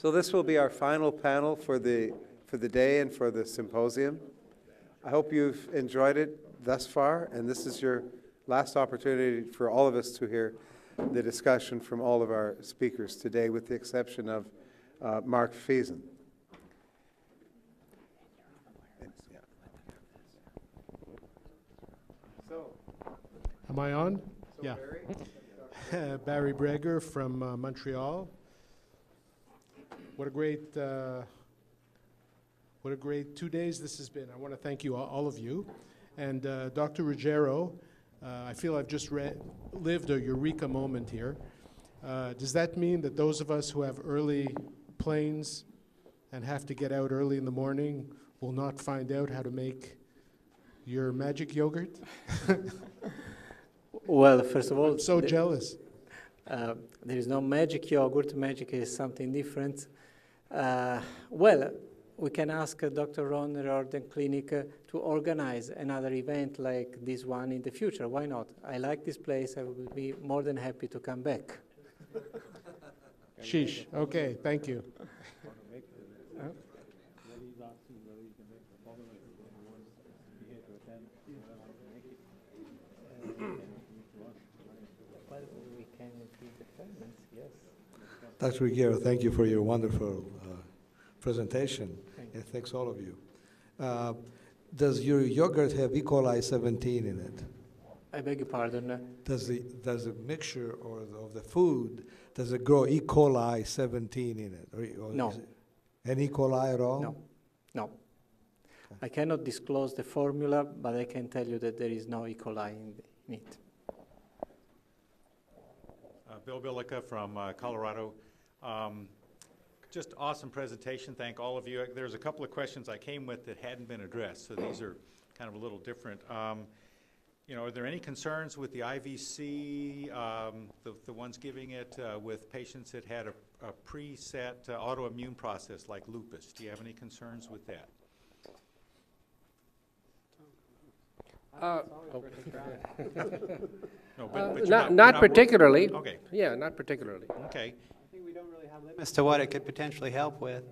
So this will be our final panel for the day and for the symposium. I hope you've enjoyed it thus far, and this is your last opportunity for all of us to hear the discussion from all of our speakers today, with the exception of Mark Feason. Am I on? Yeah. Barry Breger from Montreal. What a great 2 days this has been. I want to thank you, all of you. And Dr. Ruggiero, I feel I've just lived a eureka moment here. Does that mean that those of us who have early planes and have to get out early in the morning will not find out how to make your magic yogurt? Well, first of all, I'm so jealous. There is no magic yogurt. Magic is something different. Well, we can ask Dr. Ron Riordan Clinic to organize another event like this one in the future. Why not? I like this place. I will be more than happy to come back. Sheesh. Okay, thank you. Dr. Ruggiero, thank you for your wonderful presentation, and thanks all of you. Does your yogurt have E. coli 17 in it? I beg your pardon? Does the mixture of the food, does it grow E. coli 17 in it? Or No. Any E. coli at all? No. No. Okay. I cannot disclose the formula, but I can tell you that there is no E. coli in it. Bill Billica from Colorado. Just awesome presentation. Thank all of you. There's a couple of questions I came with that hadn't been addressed, so these are kind of a little different. You know, are there any concerns with the IVC, the ones giving it with patients that had a preset autoimmune process like lupus? Do you have any concerns with that? No, but not particularly. Okay. Yeah, not particularly. Okay. I think we don't really have limits to what it could potentially help with.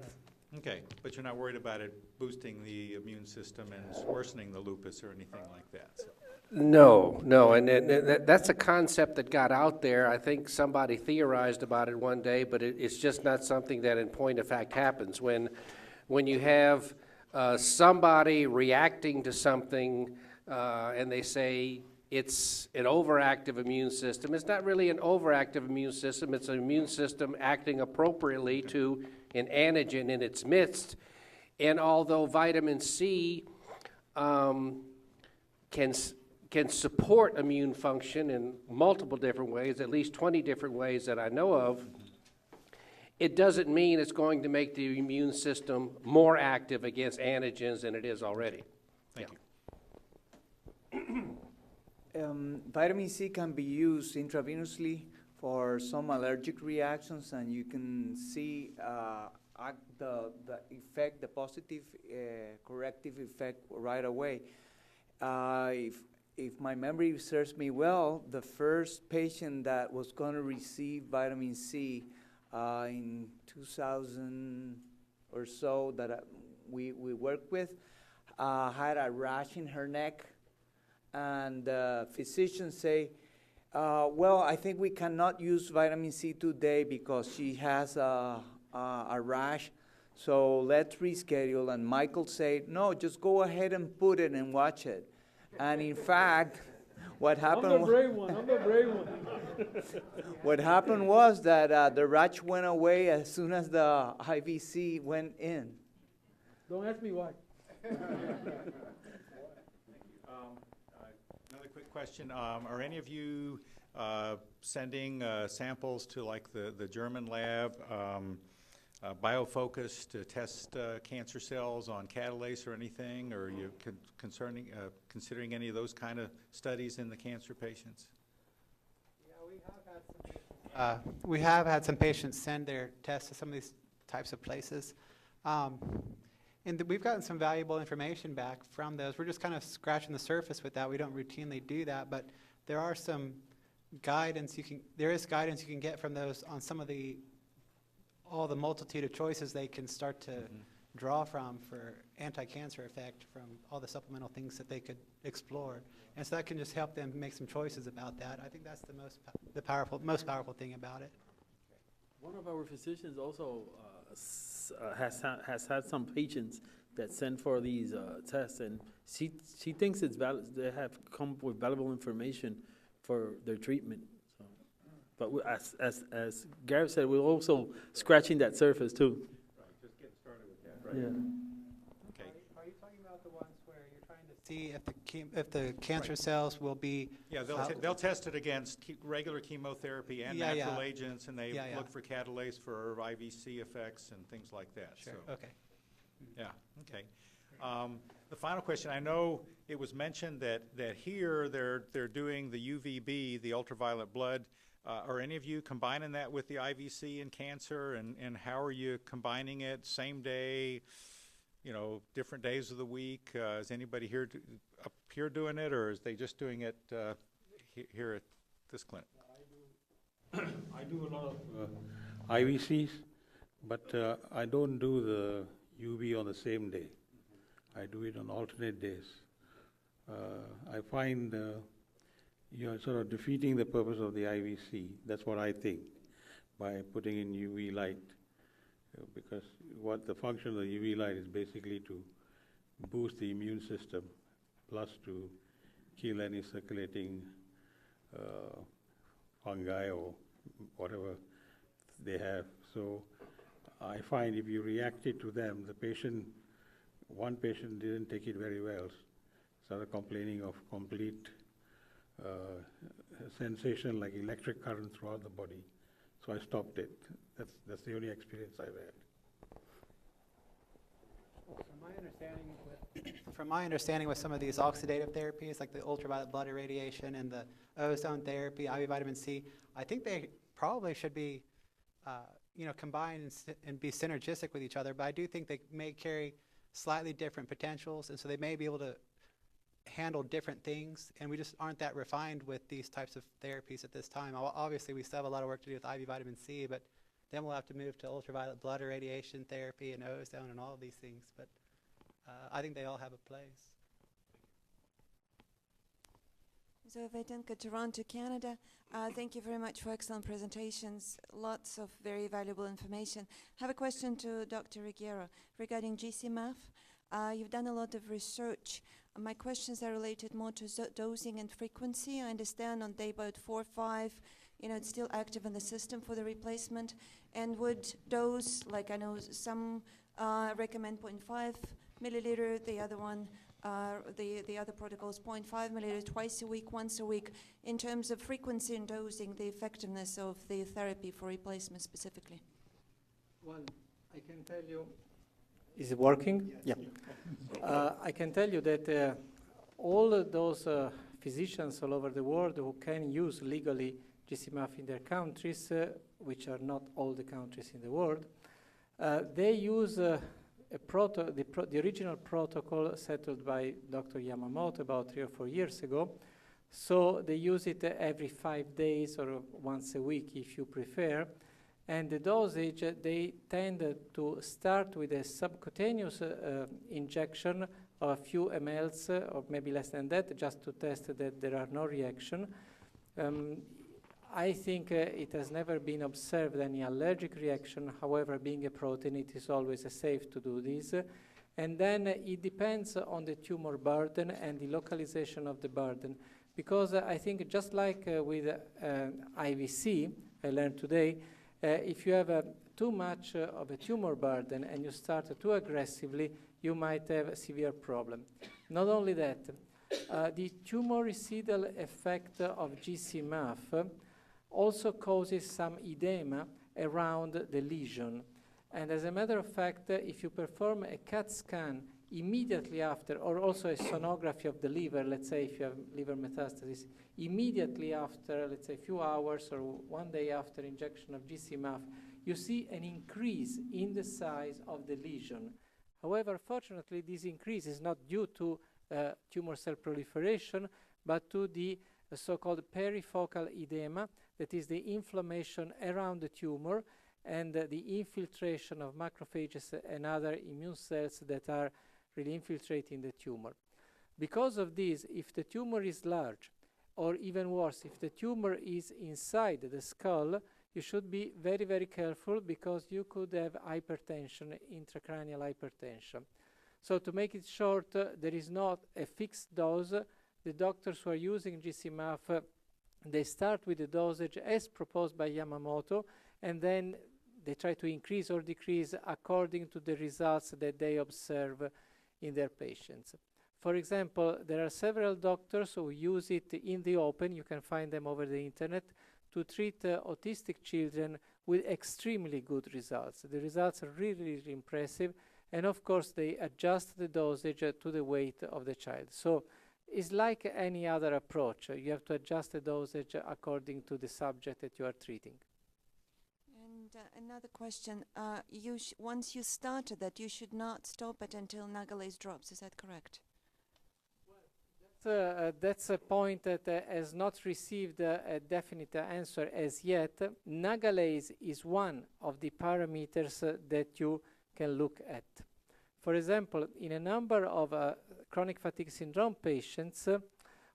Okay, but you're not worried about it boosting the immune system and worsening the lupus or anything like that? So. No, and that's a concept that got out there. I think somebody theorized about it one day, but it's just not something that in point of fact happens. When you have somebody reacting to something and they say it's an overactive immune system, it's not really an overactive immune system. It's an immune system acting appropriately to an antigen in its midst. And although vitamin C can support immune function in multiple different ways, at least 20 different ways that I know of, it doesn't mean it's going to make the immune system more active against antigens than it is already. Thank you. Vitamin C can be used intravenously for some allergic reactions, and you can see the effect, the positive corrective effect right away. If my memory serves me well, the first patient that was going to receive vitamin C in 2000 or so that we worked with had a rash in her neck. And physicians say, well, I think we cannot use vitamin C today because she has a rash, so let's reschedule. And Michael said, no, just go ahead and put it and watch it. And in fact, what happened? I'm the brave one. What happened was that the rash went away as soon as the IVC went in. Don't ask me why. Another quick question. Are any of you sending samples to like the German lab, BioFocus, to test cancer cells on catalase or anything? Or are you considering any of those kind of studies in the cancer patients? Yeah, we have had some patients send their tests to some of these types of places. And we've gotten some valuable information back from those. We're just kind of scratching the surface with that. We don't routinely do that, but there are some guidance there is guidance you can get from those on some of the all the multitude of choices they can start to draw from for anti-cancer effect from all the supplemental things that they could explore. And so that can just help them make some choices about that. I think that's the most powerful thing about it. One of our physicians also has had some patients that sent for these tests, and she thinks it's they have come up with valuable information for their treatment. So, but as Garrett said, we're also scratching that surface too. Right, just getting started with that, right? Yeah. Okay. Are you talking about the ones where you're trying to see if the cancer cells will be? Yeah, they'll test it against regular chemotherapy and natural agents, and they look for catalase for IVC effects and things like that. Sure. So, Okay. yeah. Okay. The final question. I know it was mentioned that here they're doing the UVB, the ultraviolet blood. Are any of you combining that with the IVC in cancer, and how are you combining it? Same day, different days of the week? Is anybody here up here doing it, or is they just doing it here at this clinic? I do a lot of IVCs, but I don't do the UV on the same day. I do it on alternate days. I find you're sort of defeating the purpose of the IVC. That's what I think, by putting in UV light, because what the function of the UV light is basically to boost the immune system, plus to kill any circulating fungi or whatever they have. So I find if you reacted to them, one patient didn't take it very well, started complaining of complete sensation like electric current throughout the body. So I stopped it. That's the only experience I've had. From my understanding with some of these oxidative therapies, like the ultraviolet blood irradiation and the ozone therapy, IV vitamin C, I think they probably should be, combined and be synergistic with each other. But I do think they may carry slightly different potentials, and so they may be able to handle different things, and we just aren't that refined with these types of therapies at this time. Obviously, we still have a lot of work to do with IV vitamin C, but then we'll have to move to ultraviolet blood irradiation therapy and ozone and all of these things. But I think they all have a place. So Vedanka, Toronto, Canada. Thank you very much for excellent presentations. Lots of very valuable information. I have a question to Dr. Ruggiero regarding GCMAF. You've done a lot of research. My questions are related more to dosing and frequency. I understand on day about 4 or 5, it's still active in the system for the replacement. And would dose, like I know some recommend 0.5 milliliter, the other one, the other protocol is 0.5 milliliter twice a week, once a week. In terms of frequency and dosing, the effectiveness of the therapy for replacement specifically? Well, I can tell you. Is it working? Yes. Yeah. I can tell you that all of those physicians all over the world who can use legally GCMAF in their countries, which are not all the countries in the world, they use the original protocol settled by Dr. Yamamoto about 3 or 4 years ago. So they use it every 5 days or once a week if you prefer. And the dosage, they tend to start with a subcutaneous injection of a few mLs, or maybe less than that, just to test that there are no reaction. I think it has never been observed any allergic reaction. However, being a protein, it is always safe to do this. And then it depends on the tumor burden and the localization of the burden. Because I think just like with IVC, I learned today, if you have too much of a tumor burden and you start too aggressively, you might have a severe problem. Not only that, the tumoricidal effect of GCMAF also causes some edema around the lesion. And as a matter of fact, if you perform a CAT scan immediately after, or also a sonography of the liver, let's say if you have liver metastasis, immediately after, let's say a few hours or 1 day after injection of GCMAF, you see an increase in the size of the lesion. However, fortunately, this increase is not due to tumor cell proliferation, but to the so-called perifocal edema, that is the inflammation around the tumor. and the infiltration of macrophages and other immune cells that are really infiltrating the tumor. Because of this, if the tumor is large, or even worse, if the tumor is inside the skull, you should be very, very careful because you could have hypertension, intracranial hypertension. So to make it short, there is not a fixed dose. The doctors who are using GCMAF, they start with the dosage as proposed by Yamamoto, and then they try to increase or decrease according to the results that they observe in their patients. For example, there are several doctors who use it in the open, you can find them over the internet, to treat autistic children with extremely good results. The results are really, really impressive, and of course they adjust the dosage to the weight of the child. So it's like any other approach. You have to adjust the dosage according to the subject that you are treating. And another question, once you started that, you should not stop it until Nagalase drops, is that correct? That's a point that has not received a definite answer as yet. Nagalase is one of the parameters that you can look at. For example, in a number of chronic fatigue syndrome patients,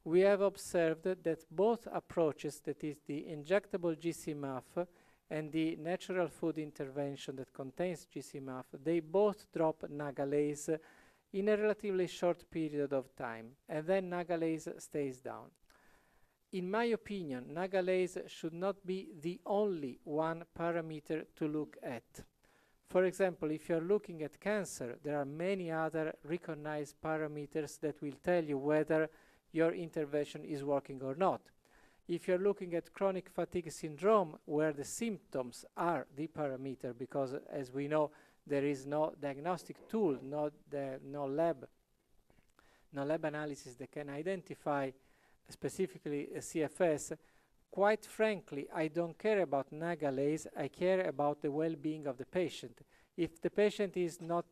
we have observed that both approaches, that is the injectable GCMAF and the natural food intervention that contains GCMAF, they both drop Nagalase in a relatively short period of time, and then Nagalase stays down. In my opinion, Nagalase should not be the only one parameter to look at. For example, if you're looking at cancer, there are many other recognized parameters that will tell you whether your intervention is working or not. If you're looking at chronic fatigue syndrome, where the symptoms are the parameter, because as we know, there is no diagnostic tool, no lab analysis that can identify specifically a CFS. Quite frankly, I don't care about Nagalase, I care about the well-being of the patient. If the patient is not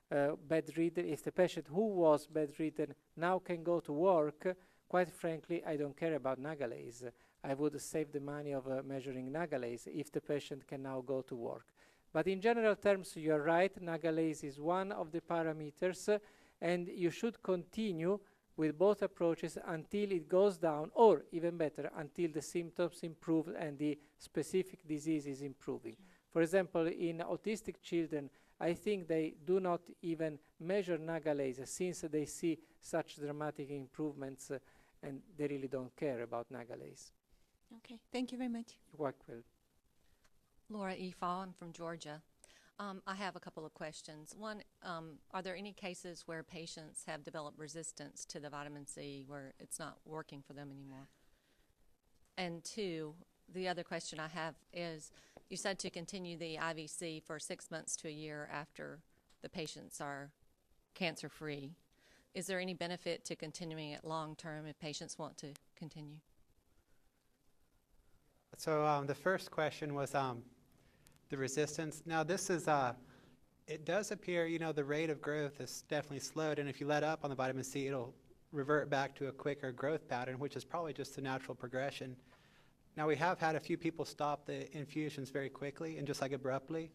bedridden, if the patient who was bedridden now can go to work, quite frankly, I don't care about Nagalase. I would save the money of measuring Nagalase if the patient can now go to work. But in general terms, you're right, Nagalase is one of the parameters, and you should continue with both approaches until it goes down, or even better, until the symptoms improve and the specific disease is improving. For example, in autistic children, I think they do not even measure Nagalase since they see such dramatic improvements and they really don't care about Nagalase. Okay, thank you very much. You're welcome. Laura E. Fall, I'm from Georgia. I have a couple of questions. One, are there any cases where patients have developed resistance to the vitamin C where it's not working for them anymore? And two, the other question I have is, you said to continue the IVC for 6 months to a year after the patients are cancer-free. Is there any benefit to continuing it long-term if patients want to continue? So the first question was the resistance. Now this is, it does appear, the rate of growth is definitely slowed, and if you let up on the vitamin C, it'll revert back to a quicker growth pattern, which is probably just the natural progression. Now we have had a few people stop the infusions very quickly and just like abruptly,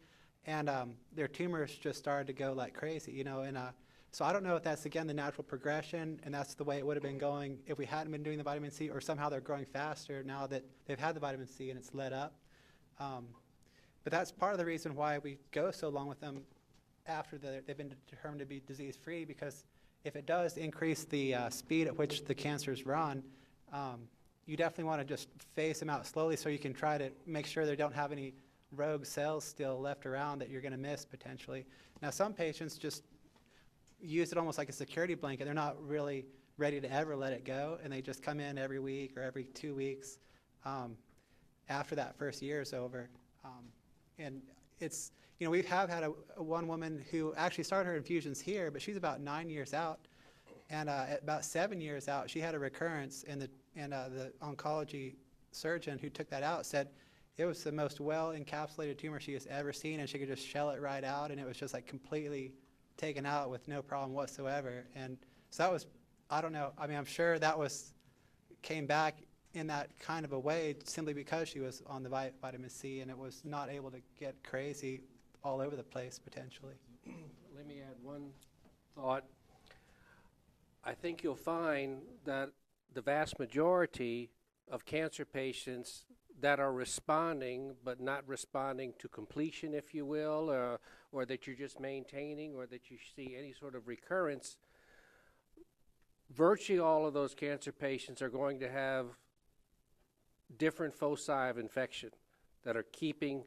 and their tumors just started to go like crazy, and so I don't know if that's again the natural progression and that's the way it would have been going if we hadn't been doing the vitamin C, or somehow they're growing faster now that they've had the vitamin C and it's let up. But that's part of the reason why we go so long with them after they've been determined to be disease-free, because if it does increase the speed at which the cancers run, you definitely want to just phase them out slowly so you can try to make sure they don't have any rogue cells still left around that you're going to miss potentially. Now some patients just use it almost like a security blanket. They're not really ready to ever let it go, and they just come in every week or every 2 weeks after that first year is over. And it's, we have had a one woman who actually started her infusions here, but she's about 9 years out. And at about 7 years out, she had a recurrence, and the oncology surgeon who took that out said it was the most well-encapsulated tumor she has ever seen, and she could just shell it right out, and it was just like completely taken out with no problem whatsoever. And so that was, I don't know, I mean, I'm sure that came back in that kind of a way simply because she was on the vitamin C and it was not able to get crazy all over the place potentially. Let me add one thought. I think you'll find that the vast majority of cancer patients that are responding but not responding to completion, if you will, or that you're just maintaining, or that you see any sort of recurrence, virtually all of those cancer patients are going to have different foci of infection that are keeping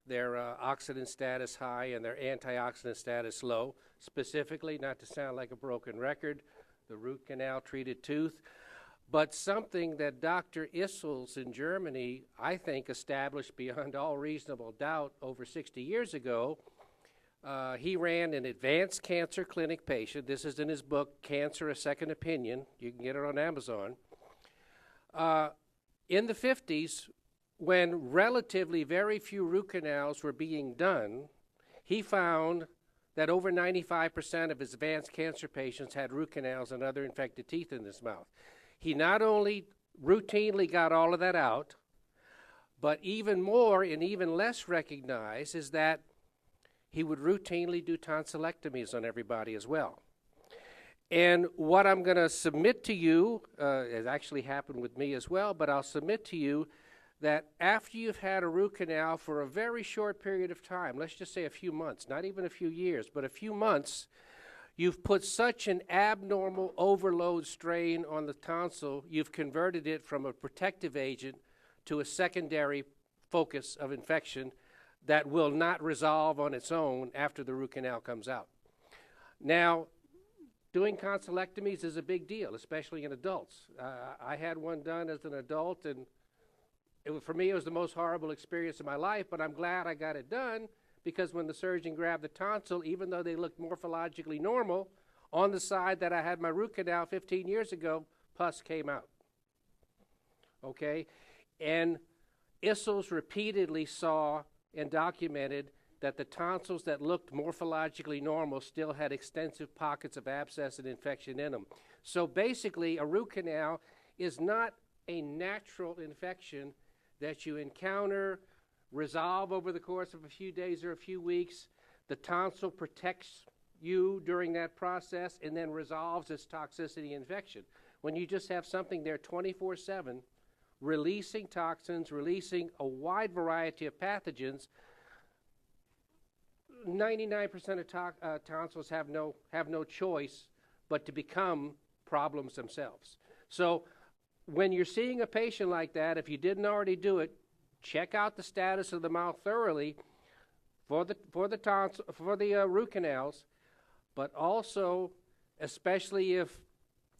their oxidant status high and their antioxidant status low. Specifically, not to sound like a broken record, the root canal treated tooth, but something that Dr. Issels in Germany, I think, established beyond all reasonable doubt over 60 years ago. He ran an advanced cancer clinic patient. This is in his book, Cancer, A Second Opinion. You can get it on Amazon. In the 50s, when relatively very few root canals were being done, he found that over 95% of his advanced cancer patients had root canals and other infected teeth in his mouth. He not only routinely got all of that out, but even more and even less recognized is that he would routinely do tonsillectomies on everybody as well. And what I'm going to submit to you, it actually happened with me as well, but I'll submit to you that after you've had a root canal for a very short period of time, let's just say a few months, not even a few years, but a few months, you've put such an abnormal overload strain on the tonsil, you've converted it from a protective agent to a secondary focus of infection that will not resolve on its own after the root canal comes out. Now, doing tonsillectomies is a big deal, especially in adults. I had one done as an adult, and for me, it was the most horrible experience of my life, but I'm glad I got it done, because when the surgeon grabbed the tonsil, even though they looked morphologically normal, on the side that I had my root canal 15 years ago, pus came out. Okay? And Issels repeatedly saw and documented that the tonsils that looked morphologically normal still had extensive pockets of abscess and infection in them. So basically, a root canal is not a natural infection that you encounter, resolve over the course of a few days or a few weeks. The tonsil protects you during that process and then resolves its toxicity infection. When you just have something there 24/7, releasing toxins, releasing a wide variety of pathogens, 99% of tonsils have no choice but to become problems themselves. So when you're seeing a patient like that, if you didn't already do it, check out the status of the mouth thoroughly for the root canals, but also, especially if,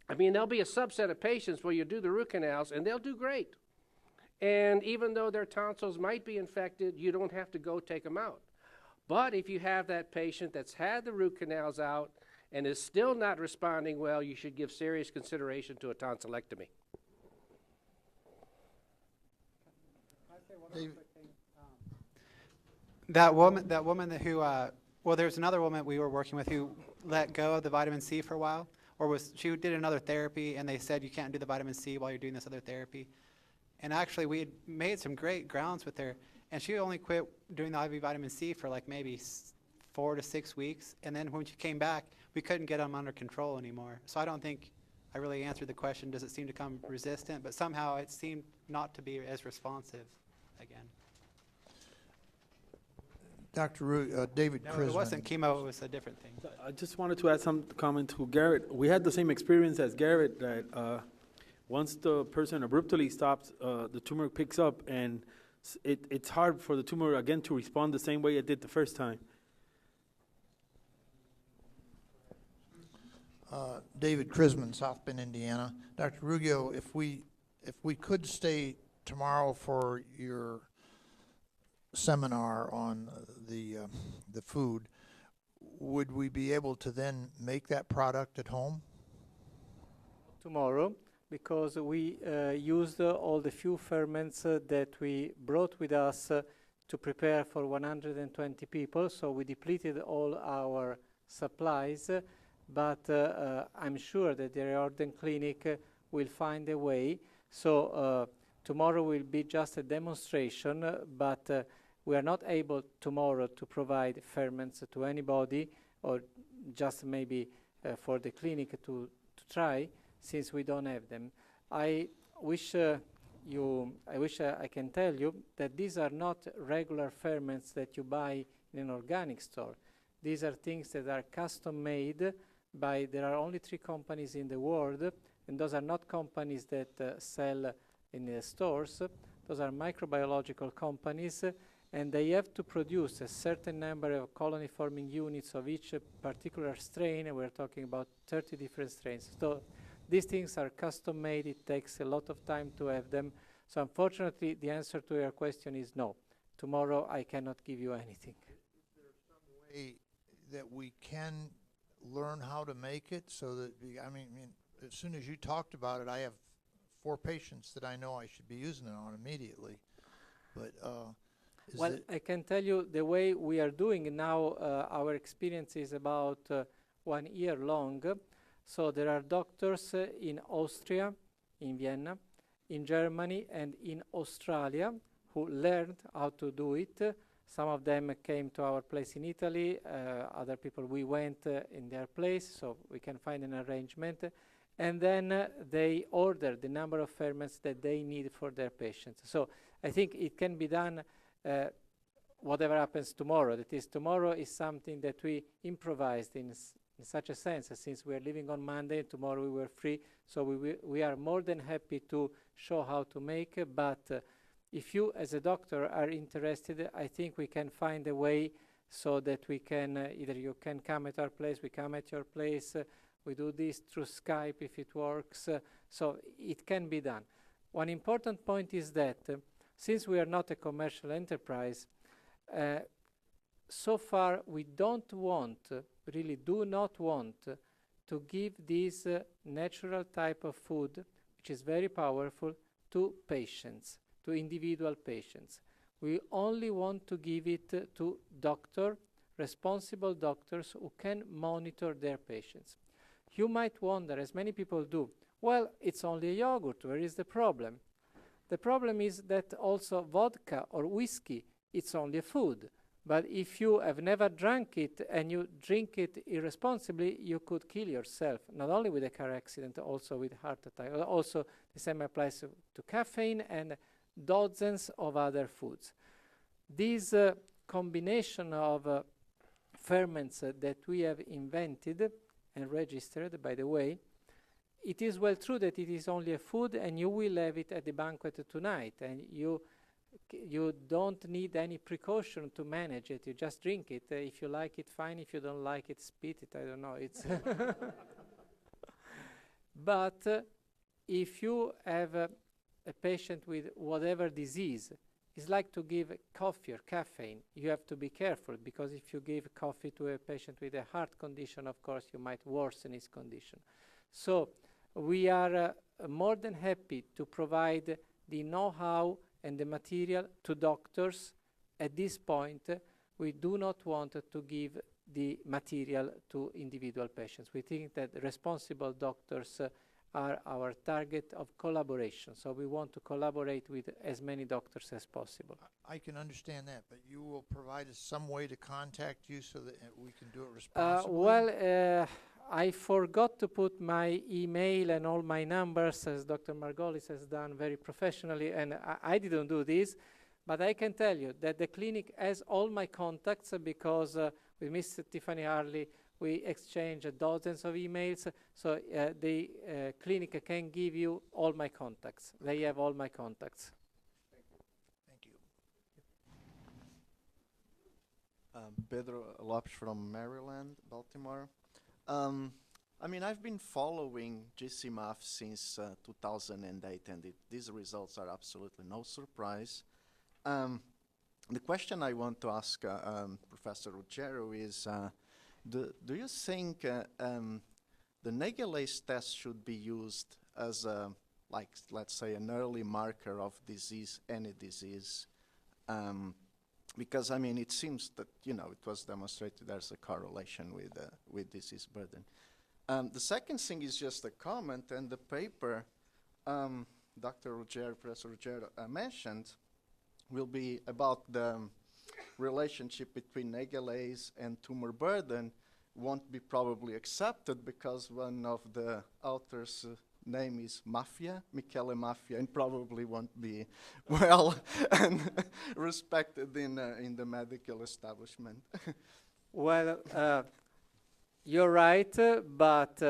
I mean, there'll be a subset of patients where you do the root canals and they'll do great. And even though their tonsils might be infected, you don't have to go take them out. But if you have that patient that's had the root canals out and is still not responding well, you should give serious consideration to a tonsillectomy. That woman who, well, there's another woman we were working with who let go of the vitamin C for a while, or she did another therapy, and they said you can't do the vitamin C while you're doing this other therapy. And actually, we had made some great grounds with her, and she only quit doing the IV vitamin C for like maybe 4 to 6 weeks, and then when she came back, we couldn't get them under control anymore. So I don't think I really answered the question, does it seem to come resistant? But somehow it seemed not to be as responsive again. Dr. David No, Krisman. it wasn't chemo, it was a different thing. I just wanted to add some comment to Garrett. We had the same experience as Garrett, that once the person abruptly stops, the tumor picks up, and it's hard for the tumor again to respond the same way it did the first time. David Krisman, South Bend, Indiana. Dr. Ruggiero, if we could stay tomorrow for your seminar on the food, would we be able to then make that product at home? Tomorrow, because we used all the few ferments that we brought with us to prepare for 120 people, so we depleted all our supplies, but I'm sure that the Riordan Clinic will find a way. So Tomorrow will be just a demonstration, but we are not able tomorrow to provide ferments to anybody, or just maybe for the clinic to try, since we don't have them. I wish I can tell you that these are not regular ferments that you buy in an organic store. These are things that are custom made by, there are only 3 companies in the world, and those are not companies that sell in the stores. Those are microbiological companies, and they have to produce a certain number of colony forming units of each particular strain, and we're talking about 30 different strains. So these things are custom made. It takes a lot of time to have them. So unfortunately, the answer to your question is no. Tomorrow I cannot give you anything. Is there some way that we can learn how to make it so that, I mean, as soon as you talked about it, I have 4 patients that I know I should be using it on immediately. But well, I can tell you the way we are doing now, our experience is about 1 year long. So there are doctors in Austria, in Vienna, in Germany, and in Australia who learned how to do it. Some of them came to our place in Italy. Other people, we went in their place, so we can find an arrangement. And then they order the number of ferments that they need for their patients. So I think it can be done whatever happens tomorrow. That is, tomorrow is something that we improvised in such a sense, since we are leaving on Monday and tomorrow we were free. So we are more than happy to show how to make, but if you as a doctor are interested, I think we can find a way so that we can, either you can come at our place, we come at your place, we do this through Skype if it works, so it can be done. One important point is that since we are not a commercial enterprise, so far we don't want, really do not want, to give this natural type of food, which is very powerful, to patients, to individual patients. We only want to give it to responsible doctors who can monitor their patients. You might wonder, as many people do, well, it's only a yogurt, where is the problem? The problem is that also vodka or whiskey, it's only a food. But if you have never drank it and you drink it irresponsibly, you could kill yourself, not only with a car accident, also with heart attack. Also, the same applies to caffeine and dozens of other foods. This combination of ferments that we have invented and registered, by the way, it is well true that it is only a food and you will have it at the banquet tonight, and you don't need any precaution to manage it. You just drink it. If you like it, fine. If you don't like it, spit it. I don't know. It's but if you have a patient with whatever disease, it's like to give coffee or caffeine. You have to be careful, because if you give coffee to a patient with a heart condition, of course, you might worsen his condition. So we are more than happy to provide the know-how and the material to doctors. At this point, we do not want to give the material to individual patients. We think that responsible doctors are our target of collaboration. So we want to collaborate with as many doctors as possible. I can understand that, but you will provide us some way to contact you so that we can do it responsibly? I forgot to put my email and all my numbers, as Dr. Margolis has done very professionally, and I didn't do this, but I can tell you that the clinic has all my contacts, because with Miss Tiffany Harley, we exchange dozens of emails, so the clinic can give you all my contacts. They have all my contacts. Thank you. Pedro Lopes from Maryland, Baltimore. I mean, I've been following GCMAF since 2008, and these results are absolutely no surprise. The question I want to ask Professor Ruggiero is, do you think the Nagelase test should be used as like, let's say, an early marker of disease, any disease? Because, I mean, it seems that, you know, it was demonstrated there's a correlation with disease burden. The second thing is just a comment, and the paper Dr. Ruggiero, Professor Ruggiero mentioned will be about the relationship between nagalase and tumor burden won't be probably accepted because one of the authors' name is Mafia, Michele Mafia, and probably won't be well and respected in the medical establishment. Well, you're right, but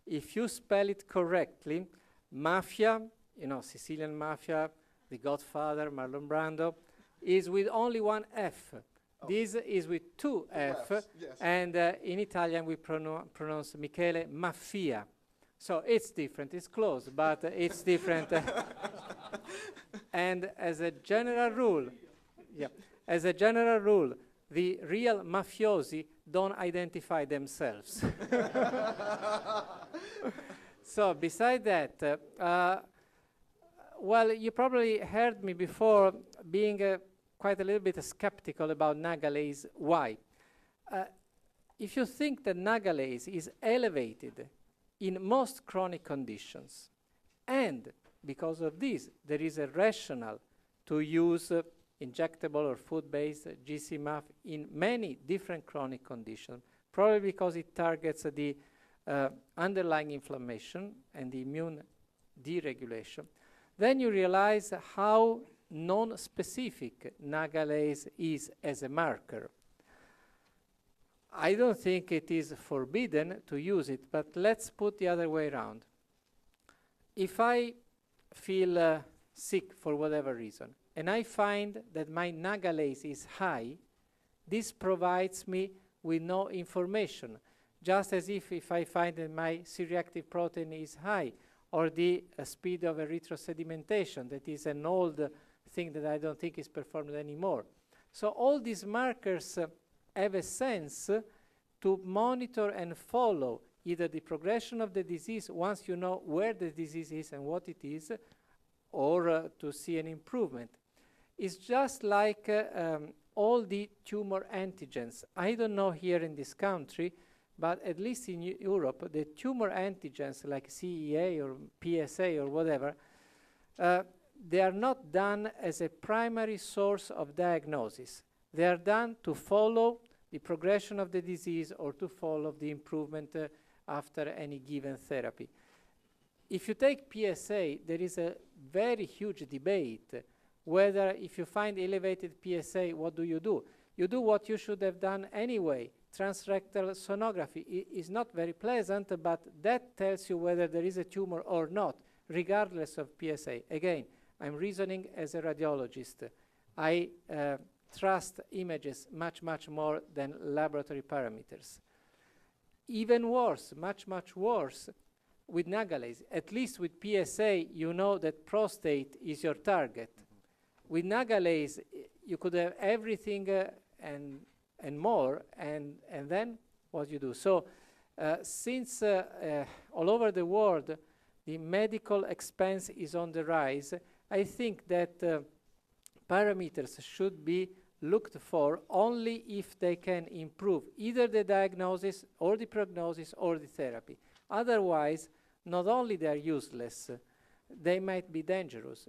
if you spell it correctly, Mafia, you know, Sicilian Mafia, The Godfather, Marlon Brando, is with only one F. Oh. This is with two F, yes. And in Italian we pronounce Michele Mafia. So it's different, it's close, but it's different. And as a general rule, the real mafiosi don't identify themselves. So beside that, well, you probably heard me before being quite a little bit skeptical about nagalase. Why? If you think that nagalase is elevated in most chronic conditions, and because of this, there is a rationale to use injectable or food-based GC-MAF in many different chronic conditions, probably because it targets the underlying inflammation and the immune deregulation, then you realize how non-specific nagalase is as a marker. I don't think it is forbidden to use it, but let's put the other way around. If I feel sick for whatever reason, and I find that my nagalase is high, this provides me with no information, just as if I find that my C-reactive protein is high, or the speed of erythrosedimentation, that is an old thing that I don't think is performed anymore. So all these markers have a sense to monitor and follow either the progression of the disease once you know where the disease is and what it is, or to see an improvement. It's just like all the tumor antigens. I don't know here in this country, but at least in Europe, the tumor antigens like CEA or PSA or whatever, they are not done as a primary source of diagnosis. They are done to follow the progression of the disease or to follow the improvement after any given therapy. If you take PSA, there is a very huge debate whether if you find elevated PSA, what do? You do what you should have done anyway. Transrectal sonography is not very pleasant, but that tells you whether there is a tumor or not, regardless of PSA. Again, I'm reasoning as a radiologist. I trust images much, much more than laboratory parameters. Even worse, much, much worse, with nagalase. At least with PSA, you know that prostate is your target. With nagalase, you could have everything and more, and then what you do. So since all over the world, the medical expense is on the rise, I think that parameters should be looked for only if they can improve either the diagnosis or the prognosis or the therapy. Otherwise, not only they are useless, they might be dangerous.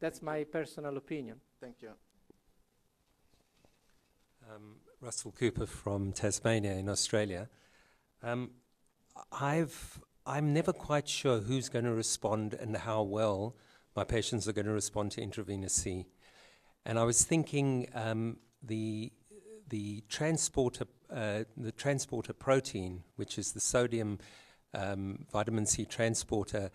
That's my personal opinion. Thank you. Russell Cooper from Tasmania in Australia. I'm never quite sure who's going to respond and how well my patients are going to respond to intravenous C. And I was thinking the transporter protein, which is the sodium vitamin C transporter,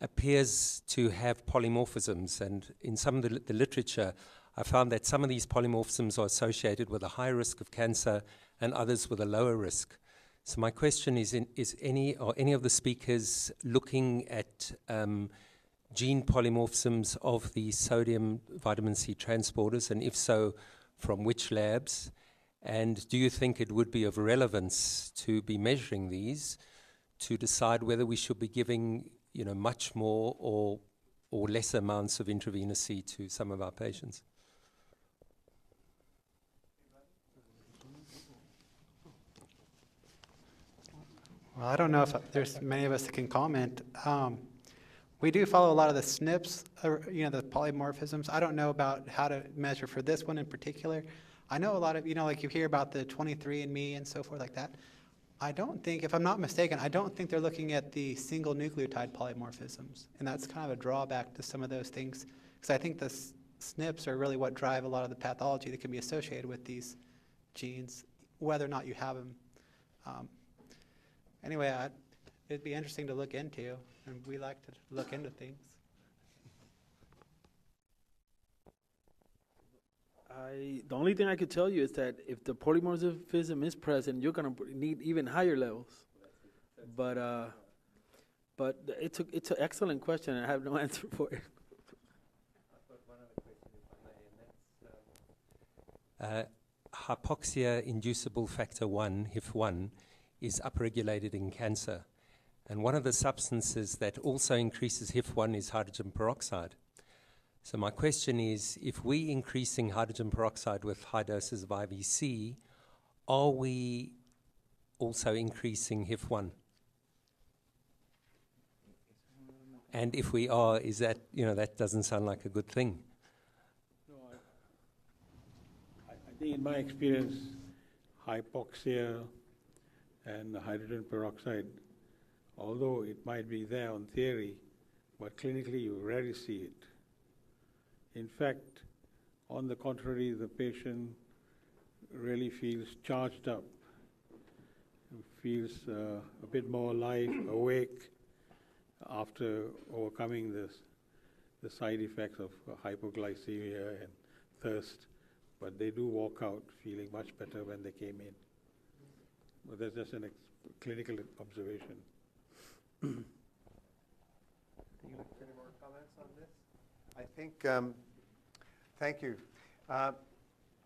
appears to have polymorphisms. And in some of the literature, I found that some of these polymorphisms are associated with a high risk of cancer and others with a lower risk. So my question is any of the speakers looking at gene polymorphisms of the sodium vitamin C transporters, and if so, from which labs? And do you think it would be of relevance to be measuring these to decide whether we should be giving, much more or less amounts of intravenous C to some of our patients? Well, I don't know if there's many of us that can comment. We do follow a lot of the SNPs, the polymorphisms. I don't know about how to measure for this one in particular. I know a lot of, like you hear about the 23andMe and so forth like that. I don't think, if I'm not mistaken, I don't think they're looking at the single nucleotide polymorphisms. And that's kind of a drawback to some of those things. Because I think the SNPs are really what drive a lot of the pathology that can be associated with these genes, whether or not you have them. Anyway, it'd be interesting to look into, and we like to look into things. The only thing I could tell you is that if the polymorphism is present, you're going to need even higher levels. But it's an excellent question, and I have no answer for it. Hypoxia-inducible factor 1, HIF1, is upregulated in cancer. And one of the substances that also increases HIF1 is hydrogen peroxide. So my question is, if we're increasing hydrogen peroxide with high doses of IVC, are we also increasing HIF1? And if we are, is that, that doesn't sound like a good thing. No, I think in my experience, hypoxia and hydrogen peroxide, although it might be there on theory, but clinically you rarely see it. In fact, on the contrary, the patient really feels charged up, feels a bit more alive, awake after overcoming the side effects of hypoglycemia and thirst. But they do walk out feeling much better when they came in. But that's just a clinical observation. Any more comments on this? I think, thank you.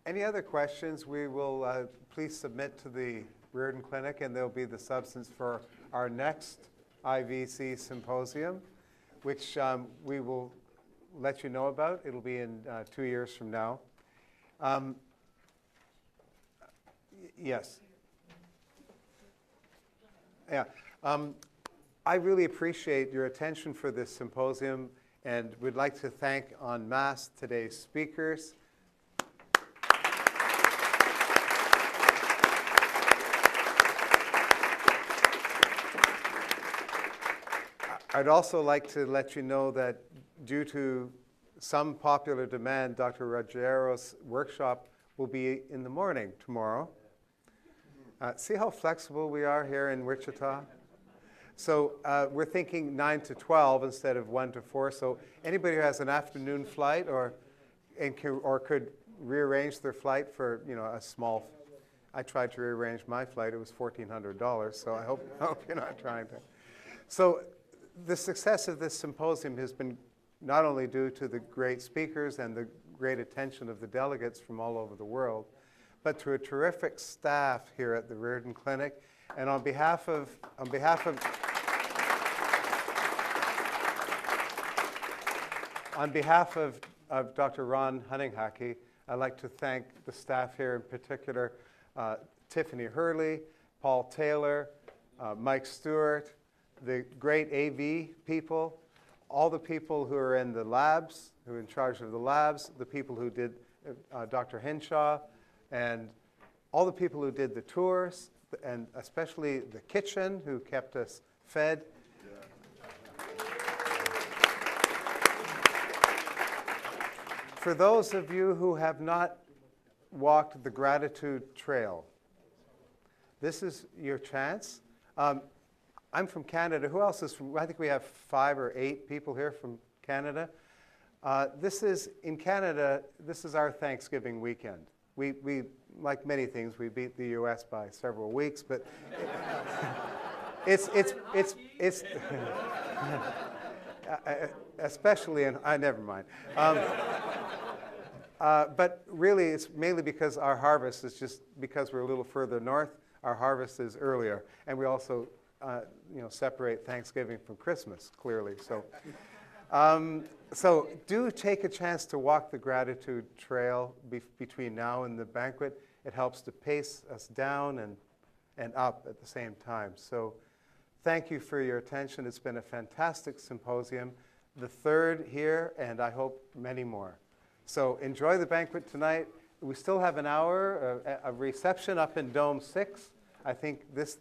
Any other questions, we will please submit to the Riordan Clinic, and there'll be the substance for our next IVC symposium, which we will let you know about. It'll be in 2 years from now. Yes. Yeah. I really appreciate your attention for this symposium, and would like to thank en masse today's speakers. I'd also like to let you know that due to some popular demand, Dr. Ruggiero's workshop will be in the morning tomorrow. See how flexible we are here in Wichita? So we're thinking 9 to 12 instead of 1 to 4. So anybody who has an afternoon flight or could rearrange their flight for a small. I tried to rearrange my flight. It was $1,400. So I hope you're not trying to. So the success of this symposium has been not only due to the great speakers and the great attention of the delegates from all over the world, but to a terrific staff here at the Riordan Clinic. And on behalf of Dr. Ron Hunninghake, I'd like to thank the staff here, in particular Tiffany Hurley, Paul Taylor, Mike Stewart, the great AV people, all the people who are in the labs, who are in charge of the labs, the people who did Dr. Henshaw, and all the people who did the tours, and especially the kitchen, who kept us fed. For those of you who have not walked the Gratitude Trail, this is your chance. I'm from Canada. Who else is from? I think we have 5 or 8 people here from Canada. In Canada, this is our Thanksgiving weekend. We like many things, we beat the U.S. by several weeks, but it's especially in, never mind. But really, it's mainly because our harvest is just, because we're a little further north, our harvest is earlier. And we also, separate Thanksgiving from Christmas, clearly. So do take a chance to walk the Gratitude Trail between now and the banquet. It helps to pace us down and up at the same time. So thank you for your attention. It's been a fantastic symposium. the third here, and I hope many more. So enjoy the banquet tonight. We still have an hour of reception up in Dome 6. I think this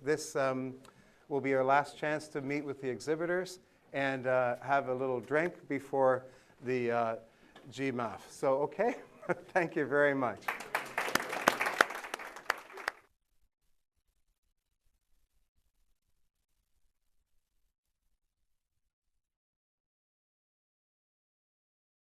will be our last chance to meet with the exhibitors and have a little drink before the GMAF. So, okay, thank you very much.